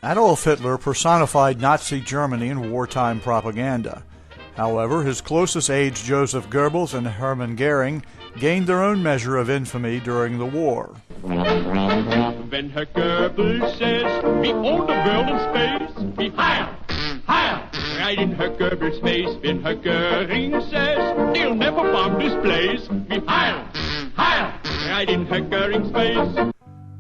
Adolf Hitler personified Nazi Germany in wartime propaganda. However, his closest aides Joseph Goebbels and Hermann Goering gained their own measure of infamy during the war. When Herr Goebbels says, we own the world in space, we Heil! Heil! Right in Herr Goebbels' face. When Herr Goering says, they'll never bomb this place, we Heil! Heil! Right in Herr Goering's face.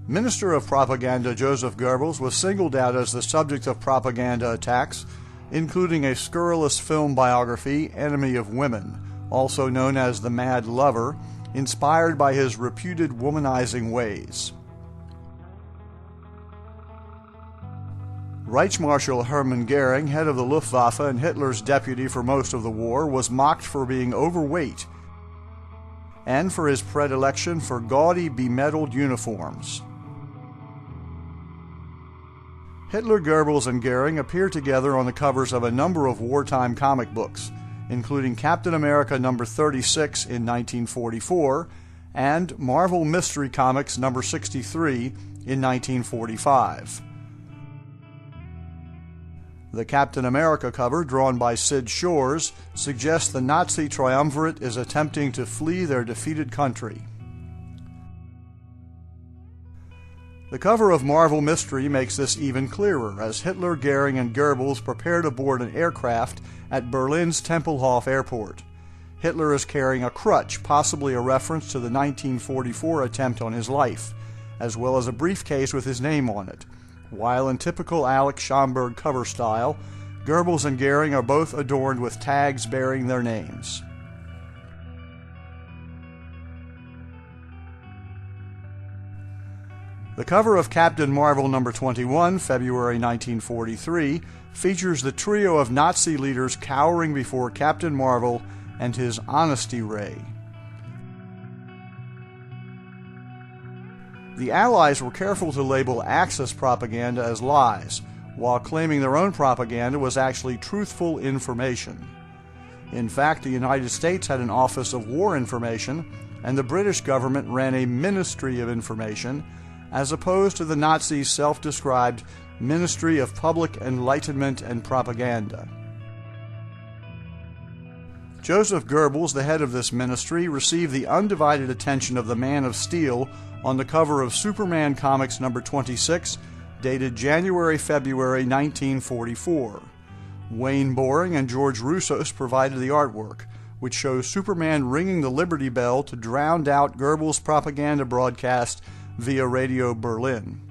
Minister of Propaganda Joseph Goebbels was singled out as the subject of propaganda attacks, including a scurrilous film biography, Enemy of Women, also known as The Mad Lover, inspired by his reputed womanizing ways. Reichsmarshal Hermann Goering, head of the Luftwaffe and Hitler's deputy for most of the war, was mocked for being overweight and for his predilection for gaudy, bemedaled uniforms. Hitler, Goebbels, and Goering appeared together on the covers of a number of wartime comic books, including Captain America number 36 in 1944 and Marvel Mystery Comics number 63 in 1945. The Captain America cover, drawn by Sid Shores, suggests the Nazi triumvirate is attempting to flee their defeated country. The cover of Marvel Mystery makes this even clearer, as Hitler, Goering, and Goebbels prepare to board an aircraft at Berlin's Tempelhof Airport. Hitler is carrying a crutch, possibly a reference to the 1944 attempt on his life, as well as a briefcase with his name on it. While in typical Alex Schomburg cover style, Goebbels and Goering are both adorned with tags bearing their names. The cover of Captain Marvel number 21, February 1943, features the trio of Nazi leaders cowering before Captain Marvel and his honesty ray. The Allies were careful to label Axis propaganda as lies, while claiming their own propaganda was actually truthful information. In fact, the United States had an Office of War Information, and the British government ran a Ministry of Information, as opposed to the Nazis' self-described Ministry of Public Enlightenment and Propaganda. Joseph Goebbels, the head of this ministry, received the undivided attention of the Man of Steel on the cover of Superman Comics number 26, dated January-February 1944. Wayne Boring and George Roussos provided the artwork, which shows Superman ringing the Liberty Bell to drown out Goebbels' propaganda broadcast via Radio Berlin.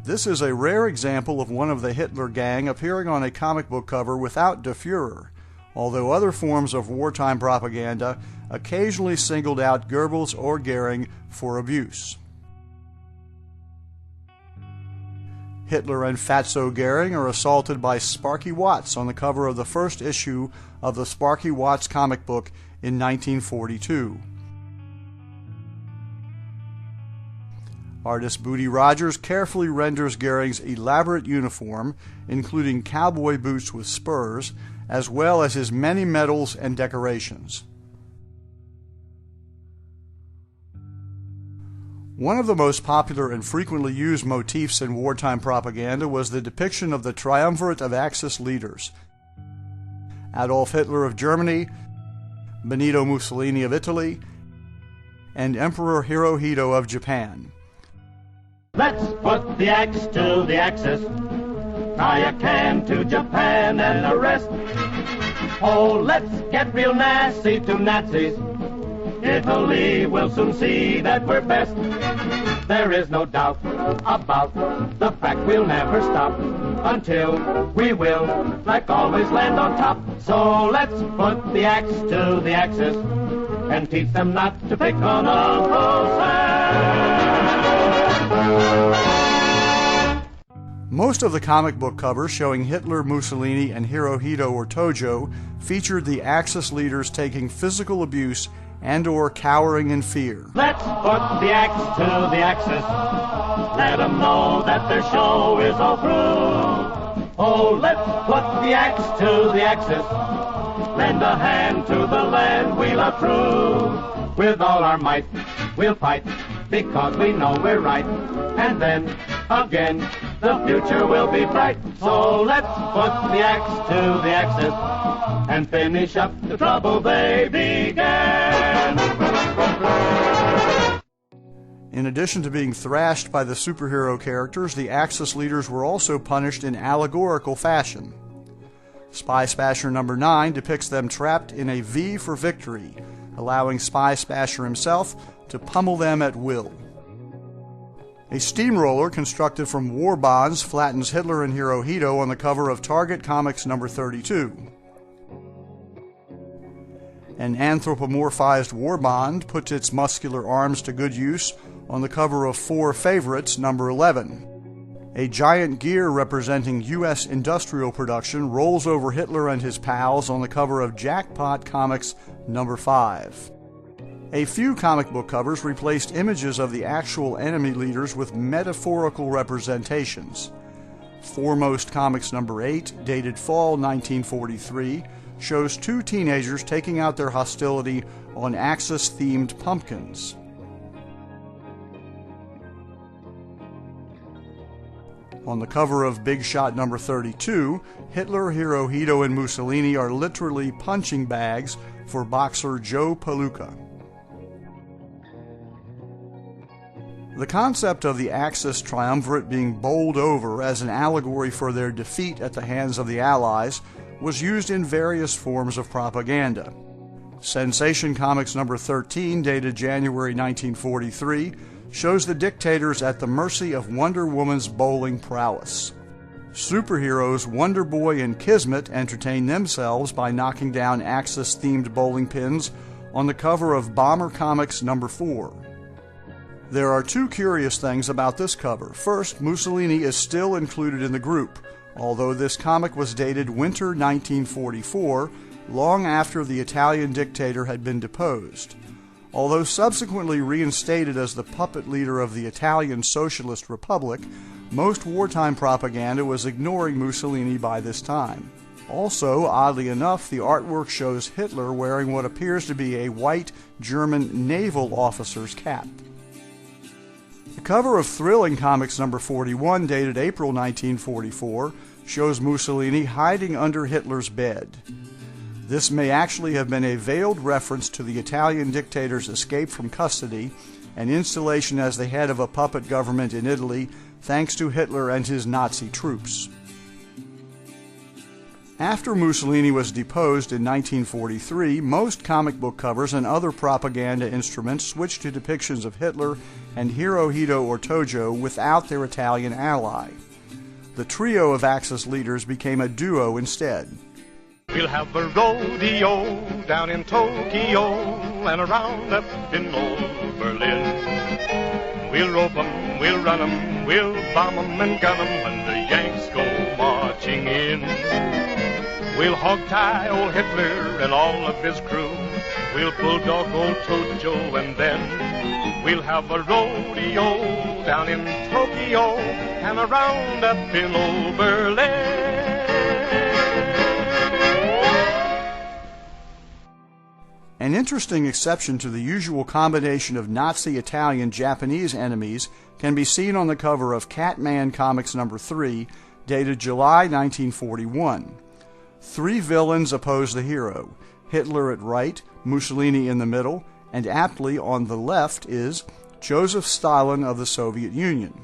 This is a rare example of one of the Hitler gang appearing on a comic book cover without Der Führer, although other forms of wartime propaganda occasionally singled out Goebbels or Goering for abuse. Hitler and Fatso Goering are assaulted by Sparky Watts on the cover of the first issue of the Sparky Watts comic book in 1942. Artist Booty Rogers carefully renders Goering's elaborate uniform, including cowboy boots with spurs, as well as his many medals and decorations. One of the most popular and frequently used motifs in wartime propaganda was the depiction of the triumvirate of Axis leaders: Adolf Hitler of Germany, Benito Mussolini of Italy, and Emperor Hirohito of Japan. Let's put the axe to the Axis, tie a can to Japan and the rest. Oh, let's get real nasty to Nazis. Italy will soon see that we're best. There is no doubt about the fact we'll never stop until we will, like always, land on top. So let's put the axe to the Axis and teach them not to pick on a process. Most of the comic book covers showing Hitler, Mussolini, and Hirohito or Tojo featured the Axis leaders taking physical abuse and or cowering in fear. Let's put the axe to the Axis. Let them know that their show is all through. Oh, let's put the axe to the Axis. Lend a hand to the land we love true. With all our might, we'll fight, because we know we're right. And then, again, the future will be bright. So let's put the axe to the axis and finish up the trouble they began. In addition to being thrashed by the superhero characters, the Axis leaders were also punished in allegorical fashion. Spy Spasher number 9 depicts them trapped in a V for victory, allowing Spy Spasher himself to pummel them at will. A steamroller constructed from war bonds flattens Hitler and Hirohito on the cover of Target Comics number 32. An anthropomorphized war bond puts its muscular arms to good use on the cover of Four Favorites number 11. A giant gear representing U.S. industrial production rolls over Hitler and his pals on the cover of Jackpot Comics number 5. A few comic book covers replaced images of the actual enemy leaders with metaphorical representations. Foremost Comics number 8, dated fall 1943, shows two teenagers taking out their hostility on Axis-themed pumpkins. On the cover of Big Shot number 32, Hitler, Hirohito, and Mussolini are literally punching bags for boxer Joe Palooka. The concept of the Axis triumvirate being bowled over as an allegory for their defeat at the hands of the Allies was used in various forms of propaganda. Sensation Comics number 13, dated January 1943, shows the dictators at the mercy of Wonder Woman's bowling prowess. Superheroes Wonder Boy and Kismet entertain themselves by knocking down Axis-themed bowling pins on the cover of Bomber Comics number 4. There are two curious things about this cover. First, Mussolini is still included in the group, although this comic was dated winter 1944, long after the Italian dictator had been deposed. Although subsequently reinstated as the puppet leader of the Italian Socialist Republic, most wartime propaganda was ignoring Mussolini by this time. Also, oddly enough, the artwork shows Hitler wearing what appears to be a white German naval officer's cap. The cover of Thrilling Comics number 41, dated April 1944, shows Mussolini hiding under Hitler's bed. This may actually have been a veiled reference to the Italian dictator's escape from custody and installation as the head of a puppet government in Italy, thanks to Hitler and his Nazi troops. After Mussolini was deposed in 1943, most comic book covers and other propaganda instruments switched to depictions of Hitler and Hirohito or Tojo without their Italian ally. The trio of Axis leaders became a duo instead. We'll have a rodeo down in Tokyo and a roundup in old Berlin. We'll rope 'em, we'll run 'em, we'll bomb 'em and gun 'em when the Yanks go marching in. We'll hog-tie old Hitler and all of his crew. We'll bulldog old Tojo and then we'll have a rodeo down in Tokyo and a roundup in old Berlin. An interesting exception to the usual combination of Nazi, Italian, Japanese enemies can be seen on the cover of Catman Comics number 3, dated July 1941. Three villains oppose the hero: Hitler at right, Mussolini in the middle, and aptly on the left is Josef Stalin of the Soviet Union.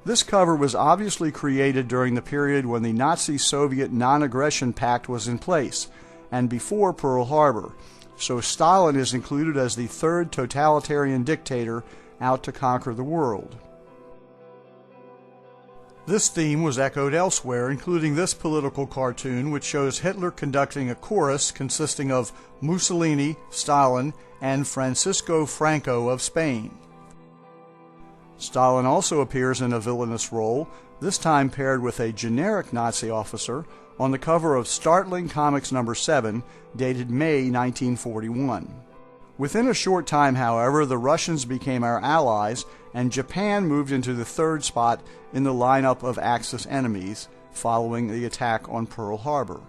This cover was obviously created during the period when the Nazi-Soviet Non-Aggression Pact was in place, and before Pearl Harbor, so Stalin is included as the third totalitarian dictator out to conquer the world. This theme was echoed elsewhere, including this political cartoon, which shows Hitler conducting a chorus consisting of Mussolini, Stalin, and Francisco Franco of Spain. Stalin also appears in a villainous role, this time paired with a generic Nazi officer, on the cover of Startling Comics number 7, dated May 1941. Within a short time, however, the Russians became our allies, and Japan moved into the third spot in the lineup of Axis enemies, following the attack on Pearl Harbor.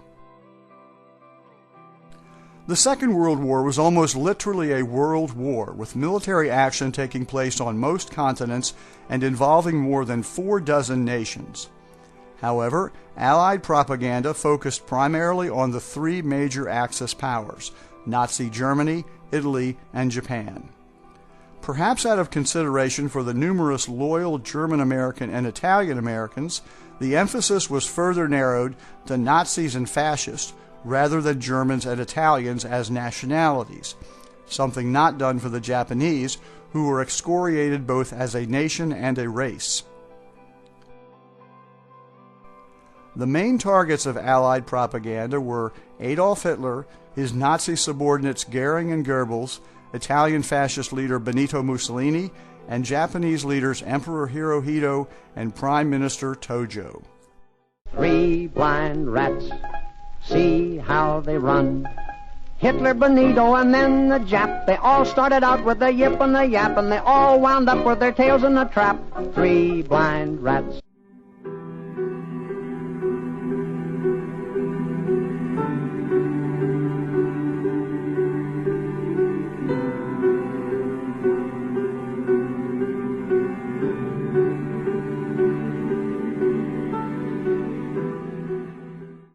The Second World War was almost literally a world war, with military action taking place on most continents and involving more than 24 nations. However, Allied propaganda focused primarily on the three major Axis powers, Nazi Germany, Italy, and Japan. Perhaps out of consideration for the numerous loyal German-American and Italian-Americans, the emphasis was further narrowed to Nazis and fascists rather than Germans and Italians as nationalities, something not done for the Japanese, who were excoriated both as a nation and a race. The main targets of Allied propaganda were Adolf Hitler, his Nazi subordinates Goering and Goebbels, Italian fascist leader Benito Mussolini, and Japanese leaders Emperor Hirohito and Prime Minister Tojo. Three blind rats, see how they run. Hitler, Benito, and then the Jap. They all started out with the yip and the yap, and they all wound up with their tails in a trap. Three blind rats,